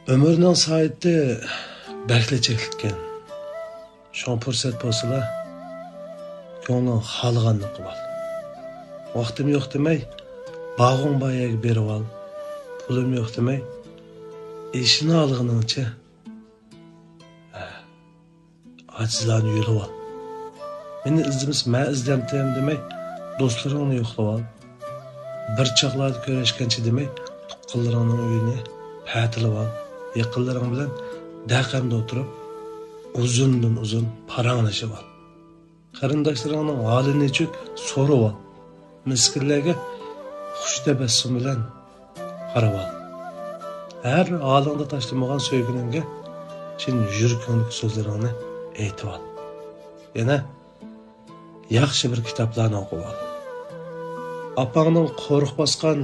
Ömürnün saati bəkli çəkilgan. Şoň pursat bolsa, ko'ngling xalığanny qıval. Vaqtim yo'q demay, bağın bayaga berip al. Pulum yo'q demay, işini alğınınça acizlarni yulib al. Meni izimiz men izlemtem demay, dostlaryňny yo'qlab al. Bir çaqlarda köreşkençi demay, tuqqanlaryňnyň öýüne pätilip al. Yaqinlaryň bilen däqamda oturup, uzundan uzun paranlaşyp al. Qarindaşlaryňnyň halini içip sorap al. Miskillerge huş tebessüm bilen qarap al. Her halında taşlamagan söýgünüňge çin jürkünlük sözlerini eýtip al. Yana yaxşı bir kitaplarni okup al. Apaňyň qoruk baskan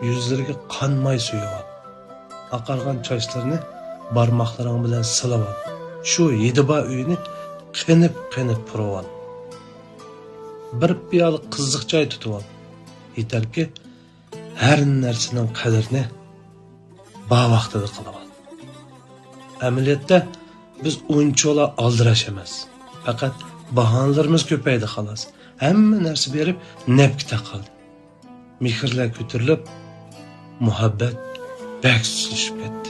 yüzleriga qanmay süýüp al. Aqargan çaşlaryny barmaklaryň bilen sılap al. Şu yediba öýüni qenip purap al. Bir piyalı kızlık çay tutup al. Yeter ki her nersinin qadrini ba vaqtida qılıp al. Ameliyatda biz unchola aldıraş emas. Fakat bahanlarımız köpeydi xalas. Hamma narsa berip nepkite qaldı. Mihirler kötürilip muhabbet bek susuşup ketdi.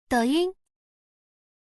抖音